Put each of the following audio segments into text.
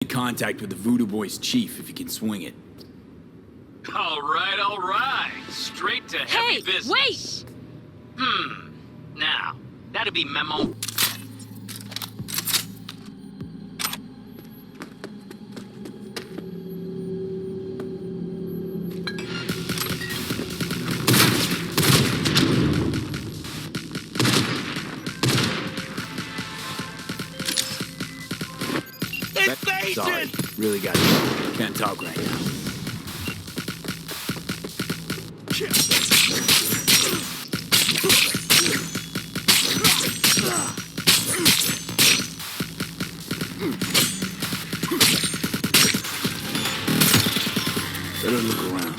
Contact with the Voodoo Boys chief if you can swing it. All right. Straight to heavy business. Wait! Now, that'd be memo. Sorry, really got it. Can't talk right now. Better look around.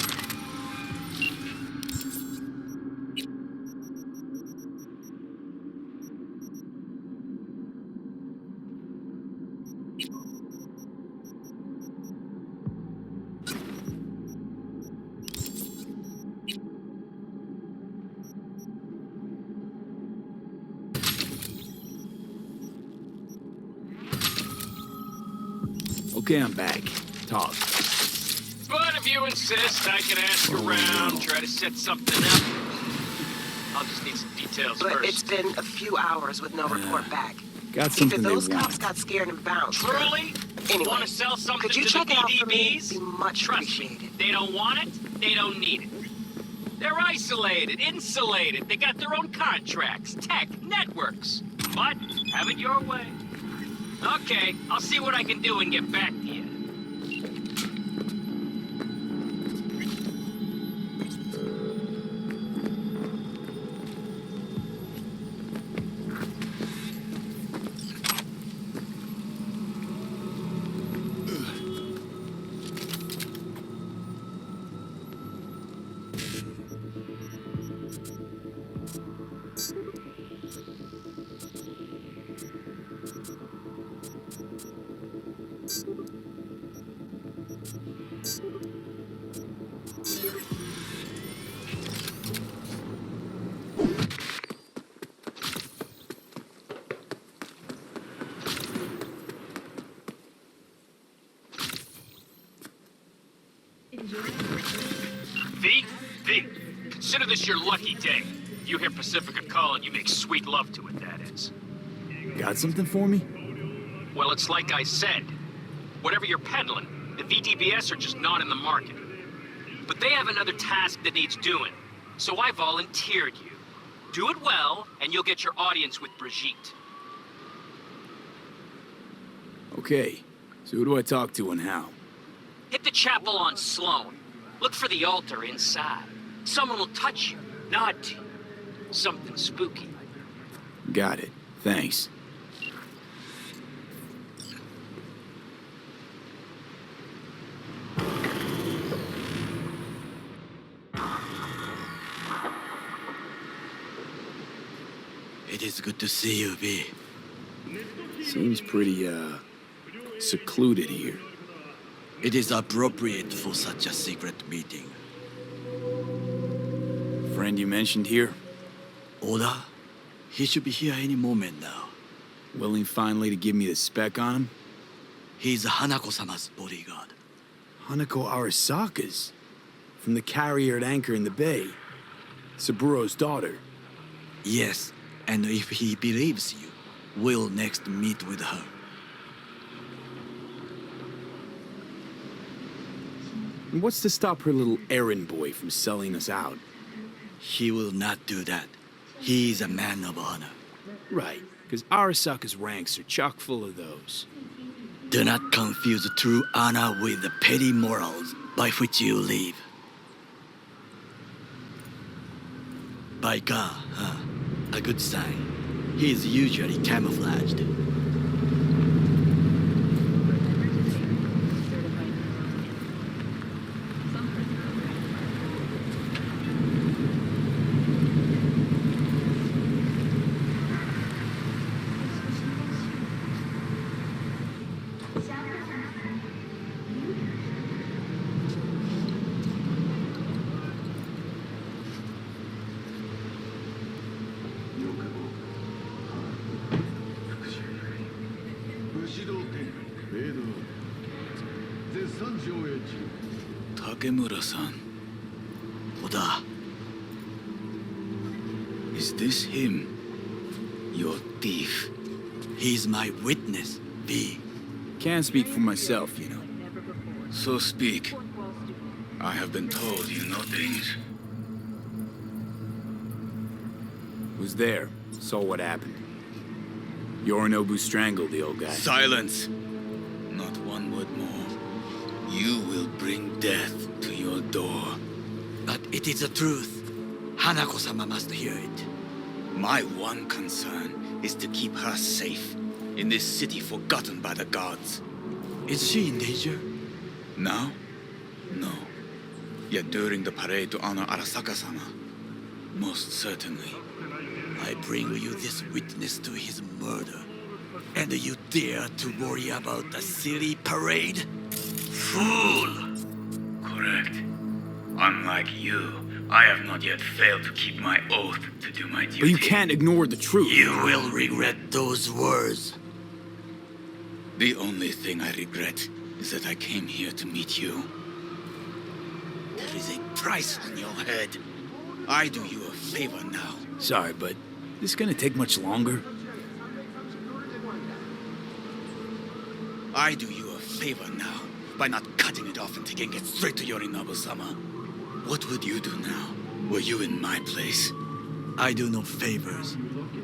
Okay, I'm back. Talk. But if you insist, I can ask around, try to set something up. I'll just need some details but first. It's been a few hours with no report back. Got something Either those they want. cops got scared and bounced. Truly? Anyway, Want to sell something could you to check the it out for me? VDBs? Be much Trust appreciated. me, they don't want it, they don't need it. They're isolated, insulated, they got their own contracts, tech, networks. But, have it your way. Okay, I'll see what I can do and get back to you. V, consider this your lucky day. You hear Pacifica calling, you make sweet love to it, that is. Got something for me? Well, it's like I said. Whatever you're peddling, the VTBS are just not in the market. But they have another task that needs doing, so I volunteered you. Do it well, and you'll get your audience with Brigitte. Okay, so who do I talk to and how? Hit the chapel on Sloan. Look for the altar inside. Someone will touch you, nod to you. Something spooky. Got it. Thanks. It is good to see you, V. Seems pretty, secluded here. It is appropriate for such a secret meeting. Friend you mentioned here? Oda? He should be here any moment now. Willing finally to give me the spec on him? He's Hanako-sama's bodyguard. Hanako Arasaka's? From the carrier at anchor in the bay. Saburo's daughter. Yes, and if he believes you, we'll next meet with her. And what's to stop her little errand boy from selling us out? He will not do that. He is a man of honor. Right, because Arasaka's ranks are chock full of those. Do not confuse true honor with the petty morals by which you live. Baika, huh? A good sign. He is usually camouflaged. Takemura-san. Oda. Is this him? Your thief? He's my witness, V. Can't speak for myself, you know. So speak. I have been told you know things. Was there. Saw what happened. Yorinobu strangled the old guy. Silence! Not one word more. You will bring death to your door. But it is the truth. Hanako-sama must hear it. My one concern is to keep her safe in this city forgotten by the gods. Is she in danger? Now? No. Yet during the parade to honor Arasaka-sama, most certainly. I bring you this witness to his murder, and you dare to worry about a silly parade? Fool! Correct. Unlike you, I have not yet failed to keep my oath to do my duty. But you can't ignore the truth. You will regret those words. The only thing I regret is that I came here to meet you. There is a price on your head. I do you a favor now. Sorry, but this gonna take much longer? I do you a favor now by not cutting it off and taking it straight to Yorinobu-sama. What would you do now? Were you in my place? I do no favors.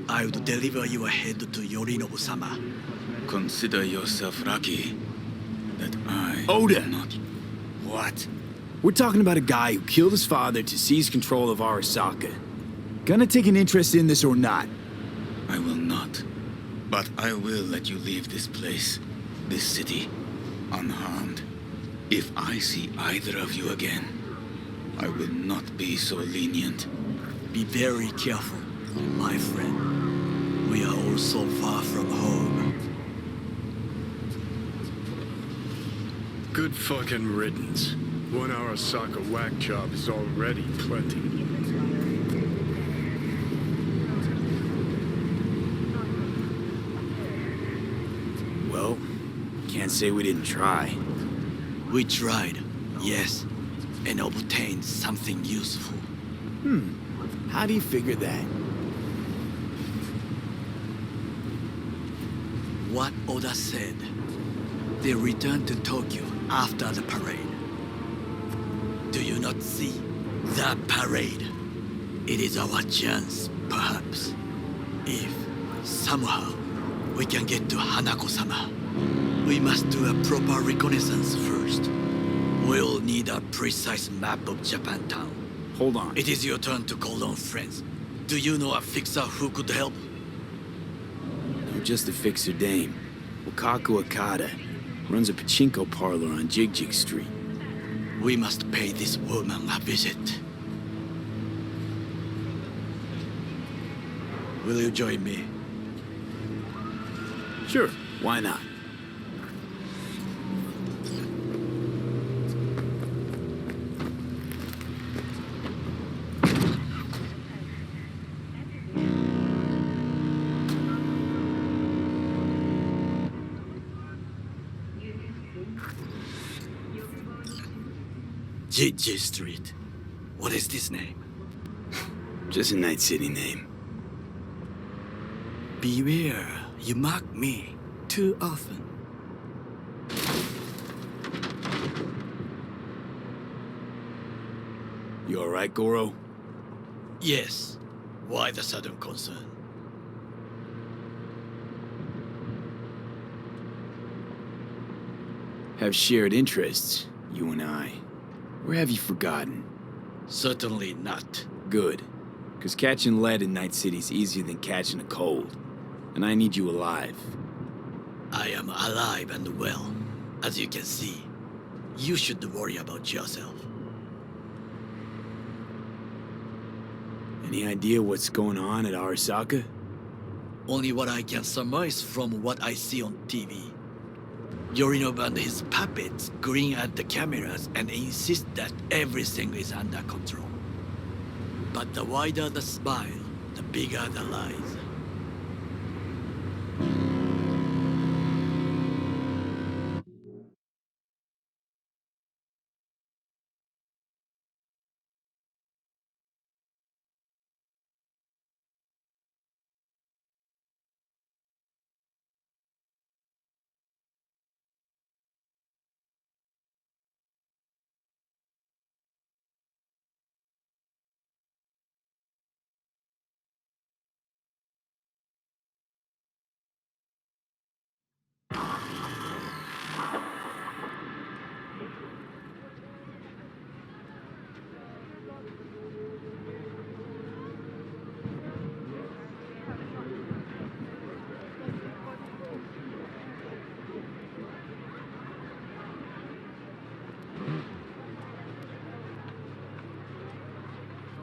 I would deliver you ahead to Yorinobu-sama. Consider yourself lucky that I Oda! am not. What? We're talking about a guy who killed his father to seize control of Arasaka. Gonna take an interest in this or not? I will not. But I will let you leave this place, this city, unharmed. If I see either of you again, I will not be so lenient. Be very careful, my friend. We are all so far from home. Good fucking riddance. One Arasaka whack job is already plenty. Well, can't say we didn't try. We tried, yes, and obtained something useful. How do you figure that? What Oda said. They returned to Tokyo after the parade. Do you not see the parade? It is our chance, perhaps. If, somehow, we can get to Hanako-sama, we must do a proper reconnaissance first. We'll need a precise map of Japantown. Hold on. It is your turn to call on friends. Do you know a fixer who could help? I'm just a fixer dame. Wakaku Akata runs a pachinko parlor on Jig Street. We must pay this woman a visit. Will you join me? Sure, why not? Jiji Street. What is this name? Just a Night City name. Beware, you mock me too often. You alright, Goro? Yes. Why the sudden concern? Have shared interests, you and I. Or have you forgotten? Certainly not. Good. Because catching lead in Night City's easier than catching a cold. And I need you alive. I am alive and well, as you can see. You should worry about yourself. Any idea what's going on at Arasaka? Only what I can surmise from what I see on TV. Yorinobu and his puppets grin at the cameras and insist that everything is under control. But the wider the smile, the bigger the lies.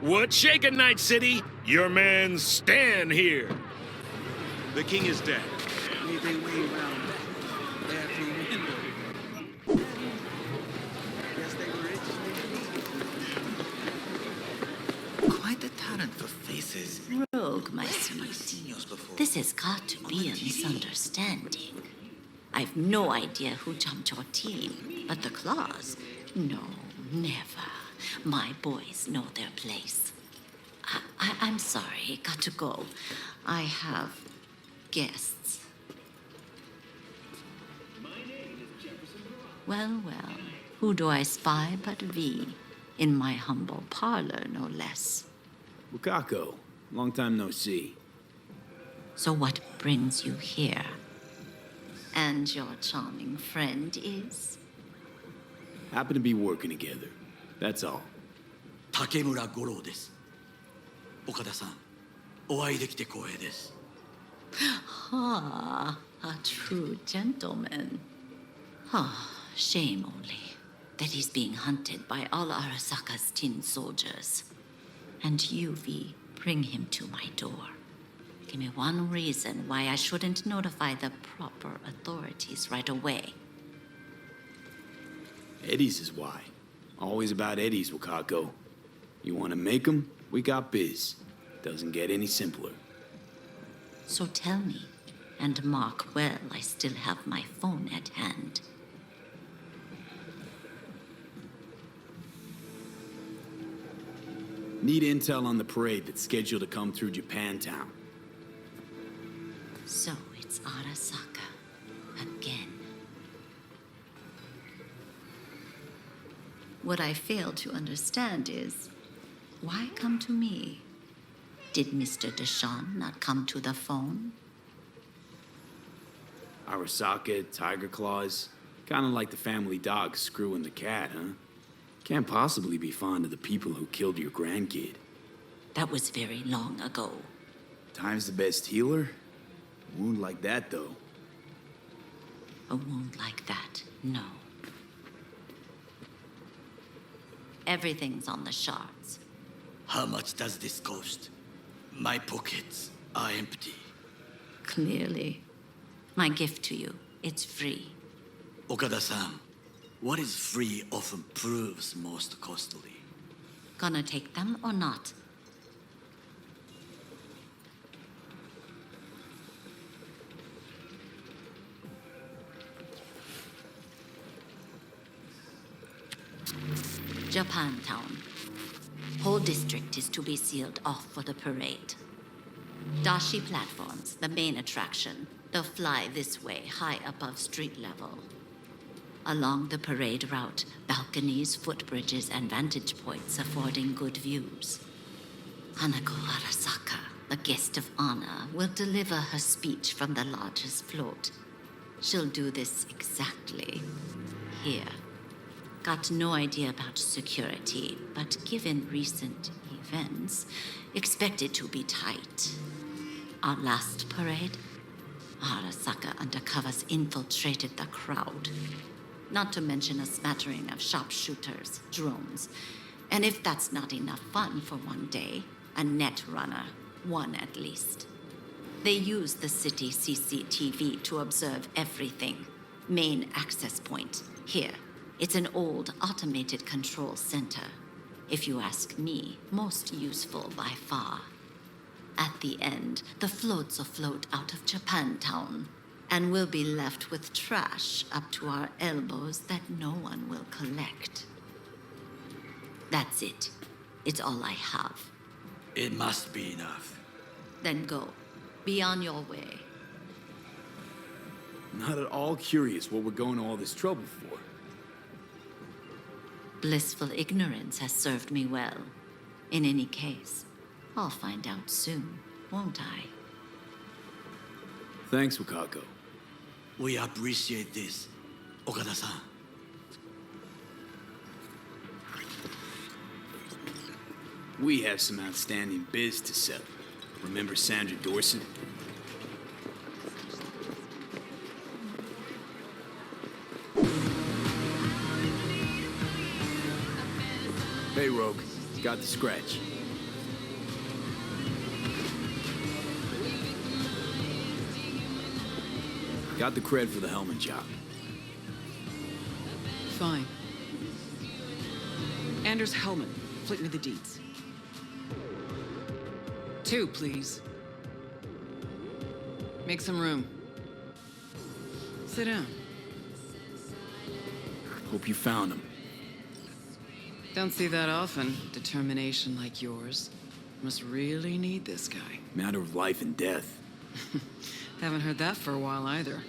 What's shaking, Night City? Your man Stan here. The king is dead. Made their way around that bathroom window. Guess they were rich. Quite the talent for faces. Rogue, my sweet. This has got to be a misunderstanding. I've no idea who jumped your team, but the claws? No, never. My boys know their place. I'm sorry, got to go. I have guests. Well, well, who do I spy but V? In my humble parlor, no less. Wakako, long time no see. So what brings you here? And your charming friend is? Happen to be working together. That's all. 竹村五郎です。岡田さん、お会いできて光栄です。Ah, a true gentleman. Ah, shame only that he's being hunted by all Arasaka's tin soldiers. And you, V, bring him to my door. Give me one reason why I shouldn't notify the proper authorities right away. Eddie's is why. Always about Eddie's, Wakako. You want to make 'em? We got biz. Doesn't get any simpler. So tell me, and mark well I still have my phone at hand. Need intel on the parade that's scheduled to come through Japantown. So it's Arasaka again. What I fail to understand is, why come to me? Did Mr. Deshawn not come to the phone? Arasaka, Tiger Claws. Kinda like the family dog screwing the cat, huh? Can't possibly be fond of the people who killed your grandkid. That was very long ago. Time's the best healer? Wound like that, though. A wound like that, no. Everything's on the shards. How much does this cost? My pockets are empty. Clearly. My gift to you, it's free. Okada-san, what is free often proves most costly. Gonna take them or not? Japantown. Whole district is to be sealed off for the parade. Dashi platforms, the main attraction. They'll fly this way, high above street level. Along the parade route, balconies, footbridges, and vantage points affording good views. Hanako Arasaka, the guest of honor, will deliver her speech from the lodge's float. She'll do this exactly here. Got no idea about security, but given recent events, expected to be tight. Our last parade, Arasaka undercovers infiltrated the crowd. Not to mention a smattering of sharpshooters, drones. And if that's not enough fun for one day, a net runner, one at least. They use the city CCTV to observe everything. Main access point, here. It's an old automated control center. If you ask me, most useful by far. At the end, the floats afloat out of Japantown, and we'll be left with trash up to our elbows that no one will collect. That's it. It's all I have. It must be enough. Then go. Be on your way. Not at all curious what we're going to all this trouble for. Blissful ignorance has served me well. In any case, I'll find out soon, won't I? Thanks, Wakako. We appreciate this, Okada-san. We have some outstanding biz to settle. Remember Sandra Dorset? Hey, Rogue. Got the scratch. Got the cred for the helmet job. Fine. Anders Hellman, flick me the deeds. 2, please. Make some room. Sit down. Hope you found him. Don't see that often. Determination like yours. Must really need this guy. Matter of life and death. Haven't heard that for a while either.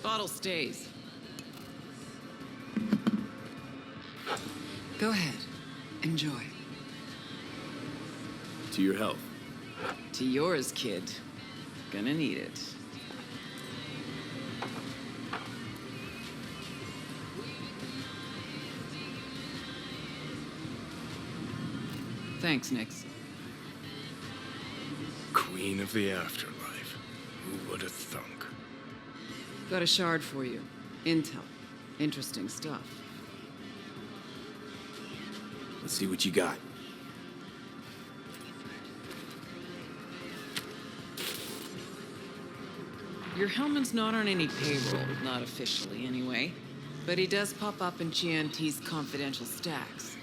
Bottle stays. Go ahead. Enjoy. To your health. To yours, kid. Gonna need it. Thanks, Nix. Queen of the afterlife. Who would have thunk? Got a shard for you. Intel. Interesting stuff. Let's see what you got. Your Hellman's not on any payroll, not officially anyway. But he does pop up in Chianti's confidential stacks.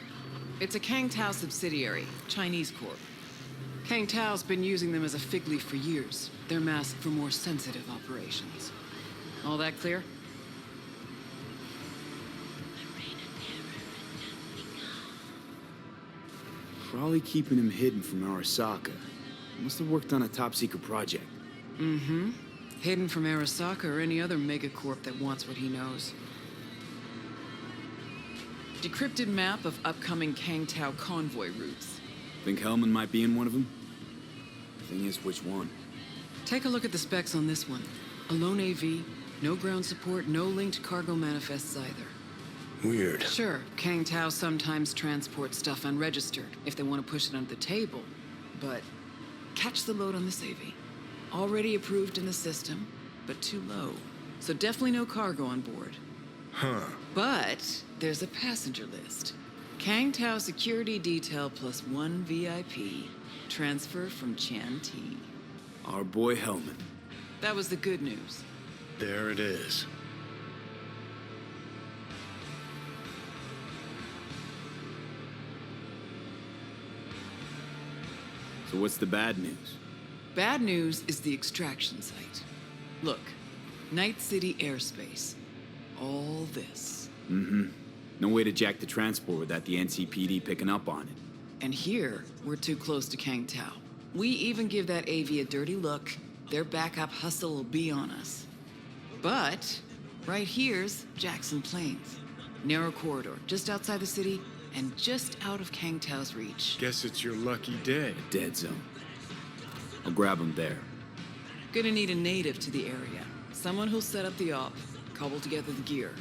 It's a Kang Tao subsidiary, Chinese corp. Kang Tao's been using them as a fig leaf for years. They're masked for more sensitive operations. All that clear? Probably keeping him hidden from Arasaka. Must have worked on a top-secret project. Mm-hmm. Hidden from Arasaka or any other megacorp that wants what he knows. Decrypted map of upcoming Kang Tao convoy routes. Think Hellman might be in one of them? Thing is, which one? Take a look at the specs on this one. A lone AV, no ground support, no linked cargo manifests either. Weird. Sure, Kang Tao sometimes transports stuff unregistered if they want to push it under the table. But catch the load on this AV. Already approved in the system, but too low. So definitely no cargo on board. Huh. But there's a passenger list. Kang Tao security detail plus 1 VIP. Transfer from Chianti. Our boy Hellman. That was the good news. There it is. So what's the bad news? Bad news is the extraction site. Look, Night City airspace. All this. Mm-hmm. No way to jack the transport without the NCPD picking up on it. And here, we're too close to Kang Tao. We even give that AV a dirty look, their backup hustle will be on us. But right here's Jackson Plains. Narrow corridor, just outside the city, and just out of Kang Tao's reach. Guess it's your lucky day. Dead zone. I'll grab him there. Gonna need a native to the area. Someone who'll set up the op, cobble together the gear.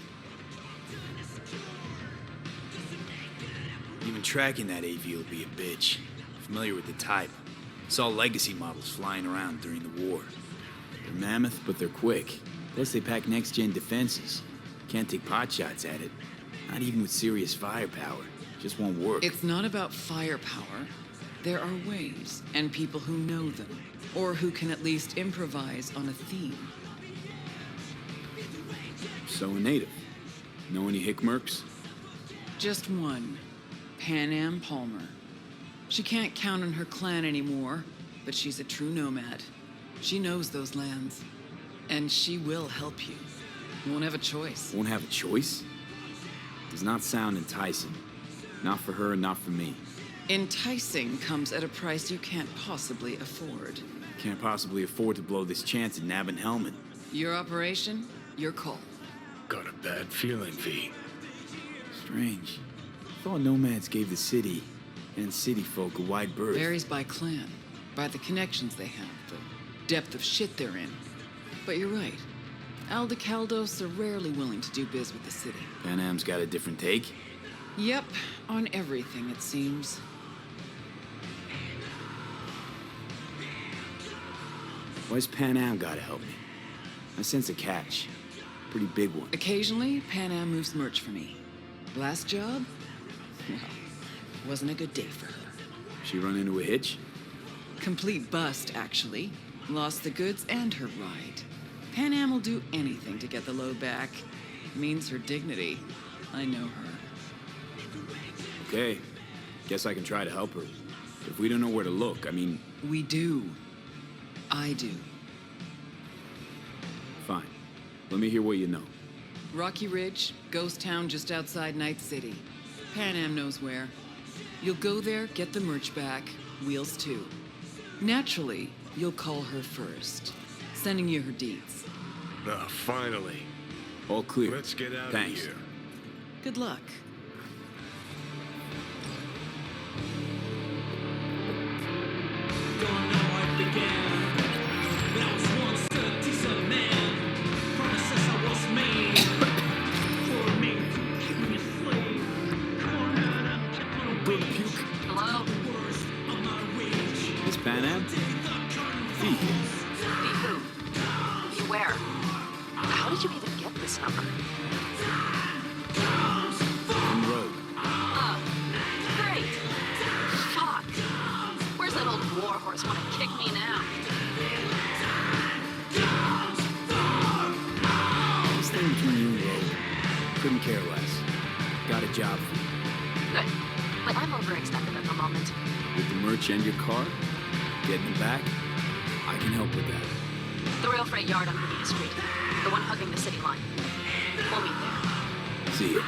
Even tracking that AV will be a bitch. Familiar with the type. Saw legacy models flying around during the war. They're mammoth, but they're quick. Plus they pack next-gen defenses. Can't take pot shots at it. Not even with serious firepower. Just won't work. It's not about firepower. There are ways, and people who know them, or who can at least improvise on a theme. So a native. Know any hickmerks? Just one. Pan Am Palmer. She can't count on her clan anymore, but she's a true nomad. She knows those lands. And she will help you. You won't have a choice. Won't have a choice? Does not sound enticing. Not for her, not for me. Enticing comes at a price you can't possibly afford. Can't possibly afford to blow this chance at nabbing Hellman. Your operation, your call. Got a bad feeling, V. Strange. Thought nomads gave the city and city folk a wide berth. Varies by clan, by the connections they have, the depth of shit they're in. But you're right. Aldecaldos are rarely willing to do biz with the city. Pan Am's got a different take. Yep, on everything, it seems. Why's Pan Am gotta help me? I sense a catch. Pretty big one. Occasionally, Pan Am moves merch for me. Last job? Well, wasn't a good day for her. She run into a hitch? Complete bust, actually. Lost the goods and her ride. Pan Am will do anything to get the load back. Means her dignity. I know her. Okay. Guess I can try to help her. If we don't know where to look, I mean... We do. I do. Fine. Let me hear what you know. Rocky Ridge, ghost town just outside Night City. Pan Am knows where. You'll go there, get the merch back, Wheels too. Naturally, you'll call her first. Sending you her deeds. Ah, finally. All clear. Let's get out Thanks. of here. Good luck. Don't know how it began, but I was once a decent man. Promises I was made for me to keep me a slave. Cornered and kept on wage. Hello? Worst of my rage. Miss Pan Am? Fee. Be who? Be where? How did you even get this number? On the road. Oh, great. Fuck. Where's that old warhorse want to kick me now? This thing between you and Road. Couldn't care less. Got a job for you. Good. But I'm overextended at the moment. With the merch and your car, getting it back, I can help with that. The rail freight yard on Bonita Street. The one hugging the city line. We'll meet there. See ya.